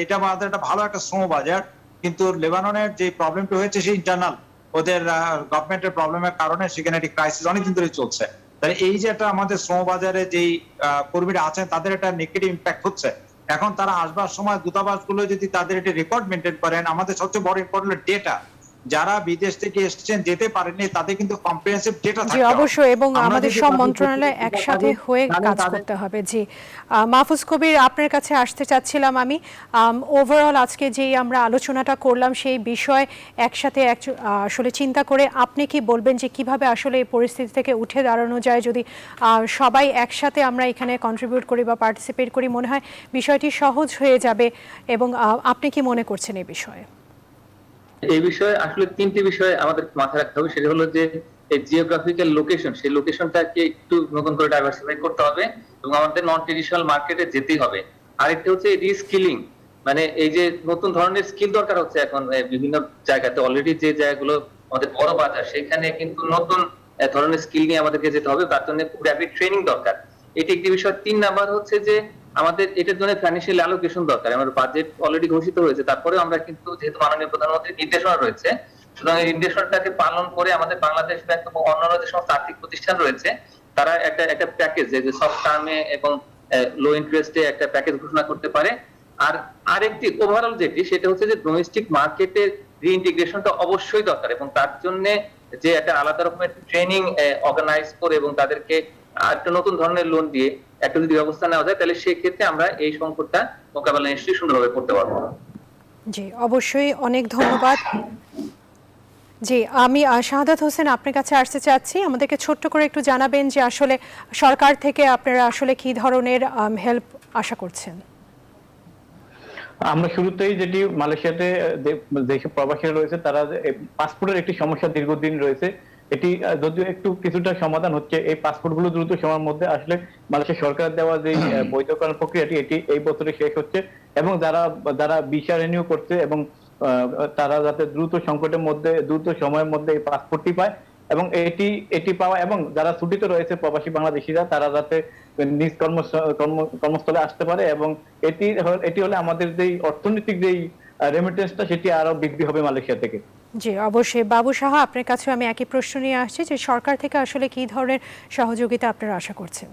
এটা আমাদের একটা ভালো একটা শ্রম বাজার, কিন্তু লেবাননের যে প্রবলেমটা হয়েছে সেই ইন্টারনাল ওদের গভর্নমেন্টের প্রবলেমের কারণে সেখানে একটি ক্রাইসিস অনেকদিন ধরে চলছে। তাহলে এই যে একটা আমাদের শ্রম বাজারে যেই কর্মীরা আছেন তাদের একটা নেগেটিভ ইম্প্যাক্ট হচ্ছে। এখন তারা আসবার সময় দূতাবাসগুলো যদি তাদের একটা রেকর্ড মেনটেন করেন, আমাদের সবচেয়ে বড় ইম্পর্টেন্ট ডেটা, যারা বিদেশ থেকে এসেছেন যেতে পারেননি তাদের কিন্তু কম্প্রিহেনসিভ ডেটা জি থাকতে হবে। অবশ্যই, এবং আমরা আমাদের যদি সব তাদের মন্ত্রণালয় প্রত্যেকটা একসাথে তাদের- হয়ে তাহলে কাজ তাদের- করতে হবে। জি মাহফুজ কবির, আপনার কাছে আসতে চাচ্ছিলাম আমি। ওভারঅল আজকে যেই আমরা আলোচনাটা করলাম সেই বিষয় একসাথে আসলে চিন্তা করে আপনি কি বলবেন যে কিভাবে আসলে এই পরিস্থিতি থেকে উঠে দাঁড়ানো যায়? যদি সবাই একসাথে আমরা এখানে কন্ট্রিবিউট করি বা পার্টিসিপেট করি, মনে হয় বিষয়টি সহজ হয়ে যাবে। এবং আপনি কি মনে করছেন এই বিষয়ে? এই বিষয়ে আসলে তিনটি বিষয় আমাদের মাথায় রাখতে হবে। সেটা হলো যে এই জিওগ্রাফিক্যাল লোকেশন, সেই লোকেশনটাকে একটু নতুন করে ডাইভার্সিফাই করতে হবে এবং আমাদের নন ট্রেডিশনাল মার্কেটে যেতেই হবে। আরেকটা হচ্ছে রিস্কিলিং, মানে এই যে নতুন ধরনের স্কিল দরকার হচ্ছে এখন বিভিন্ন জায়গাতে। অলরেডি যে জায়গাগুলো আমাদের বড় বাজার, সেখানে কিন্তু নতুন ধরনের স্কিল নিয়ে আমাদেরকে যেতে হবে, তার জন্য র্যাপিড ট্রেনিং দরকার। এটি একটি বিষয়। 3 নাম্বার হচ্ছে যে আমাদের এটার জন্য ফাইন্যান্সিয়াল অ্যালোকেশন দরকার। আমাদের বাজেট অলরেডি ঘোষিত হয়েছে, তারপরেও আমরা কিন্তু যেহেতু মাননীয় প্রধানমন্ত্রীর নির্দেশনা রয়েছে, সুতরাং এই নির্দেশনাটাকে পালন করে আমাদের বাংলাদেশ ব্যাংক এবং অন্যান্য যে সমস্ত আর্থিক প্রতিষ্ঠান রয়েছে তারা একটা প্যাকেজ, যে সফট টার্মে এবং লো ইন্টারেস্টে একটা প্যাকেজ ঘোষণা করতে পারে। আর আরেকটি ওভারঅল যেটি, সেটা হচ্ছে যে ডোমেস্টিক মার্কেটের রিইন্টিগ্রেশনটা অবশ্যই দরকার এবং তার জন্য যে একটা আলাদা রকমের ট্রেনিং অর্গানাইজ করে এবং তাদেরকে একটা নতুন ধরনের লোন দিয়ে একটা যদি ব্যবস্থা নেওয়া যায়, তাহলে সেক্ষেত্রে আমরা এই সংকটটা মোকাবেলা নিশ্চয়ই সুন্দরভাবে করতে পারবো। জি অবশ্যই, অনেক ধন্যবাদ। জি আমি শাহাদাত হোসেন আপনার কাছে আসতে চাচ্ছি, আমাদেরকে ছোট্ট করে একটু জানাবেন যে আসলে সরকার থেকে আপনারা আসলে কি ধরনের হেল্প আশা করছেন? আমরা শুরুতেই যেটি মালয়েশিয়াতে যেসব প্রবাসীরা রয়েছে তারা পাসপোর্টের একটি সমস্যা দীর্ঘদিন রয়েছে, এটি যদিও একটু কিছুটা সমাধান হচ্ছে। এই পাসপোর্টগুলো দ্রুত সময়ের মধ্যে আসলে মালয়েশিয়া সরকার দেওয়া যে বৈধকরণ প্রক্রিয়াটি এটি এই বছরে শেষ হচ্ছে এবং যারা ভিসা রিনিউ করছে এবং তারা যাতে দ্রুত সময়ের মধ্যে এই পাসপোর্টটি পায় এবং এটি পাওয়া, এবং যারা ছুটিতে রয়েছে প্রবাসী বাংলাদেশিরা তারা যাতে নিজ কর্মস্থলে আসতে পারে এবং এটি হলে আমাদের যেই অর্থনৈতিক যেই রেমিটেন্সটা সেটি আরো বৃদ্ধি হবে মালয়েশিয়া থেকে। জি অবশ্যই। বাবু সাহা, আপনার কাছে আমি একই প্রশ্ন নিয়ে আসছি যে সরকার থেকে আসলে কি ধরনের সহযোগিতা আপনারা আশা করছেন?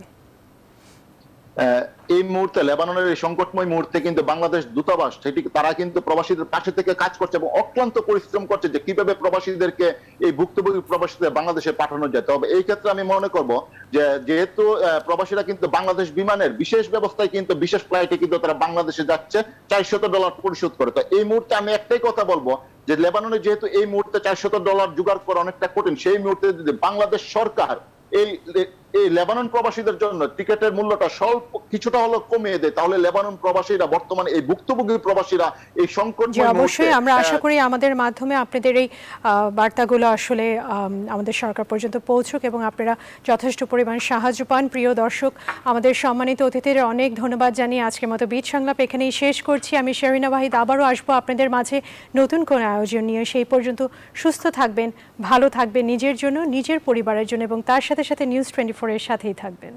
এই মুহূর্তে লেবাননের এই সংকটময় মুহূর্তে কিন্তু বাংলাদেশ দূতাবাস তারা কিন্তু প্রবাসীদের পাশে থেকে কাজ করছে এবং অক্লান্ত পরিশ্রম করছে যে কিভাবে প্রবাসীদেরকে এই ভুক্তভোগী প্রবাসীদের বাংলাদেশে পাঠানো যায়। তবে এই ক্ষেত্রে আমি মনে করব যে যেহেতু প্রবাসীরা কিন্তু বাংলাদেশ বিমানের বিশেষ ব্যবস্থায় কিন্তু বিশেষ ফ্লাইটে কিন্তু তারা বাংলাদেশে যাচ্ছে $400 পরিশোধ করে। তো এই মুহূর্তে আমি একটাই কথা বলবো যে লেবাননে যেহেতু এই মুহূর্তে $400 জোগাড় করা অনেকটা কঠিন, সেই মুহূর্তে যদি বাংলাদেশ সরকার এই লেবানন প্রবাসীদের জন্য টিকেটের মূল্যটা স্বল্প কিছুটা হলো কমিয়ে দেয়, তাহলে লেবানন প্রবাসীরা বর্তমানে এই ভুক্তভোগী প্রবাসীরা এই সংকট। জি অবশ্যই, আমরা আশা করি আমাদের মাধ্যমে আপনাদের এই বার্তাগুলো আসলে আমাদের সরকার পর্যন্ত পৌঁছুক এবং আপনারা যথেষ্ট পরিমাণ সাহায্য পান। প্রিয় দর্শক, আমাদের সম্মানিত অতিথিদের অনেক ধন্যবাদ জানিয়ে আজকের মতো বিট সংলাপ এখানেই শেষ করছি। আমি শেহরিনা ওয়াহিদ আবারও আসবো আপনাদের মাঝে নতুন কোনো আয়োজন নিয়ে। সেই পর্যন্ত সুস্থ থাকবেন, ভালো থাকবেন, নিজের জন্য, নিজের পরিবারের জন্য এবং তার সাথে সাথে নিউজ 24 এর সাথেই থাকবেন।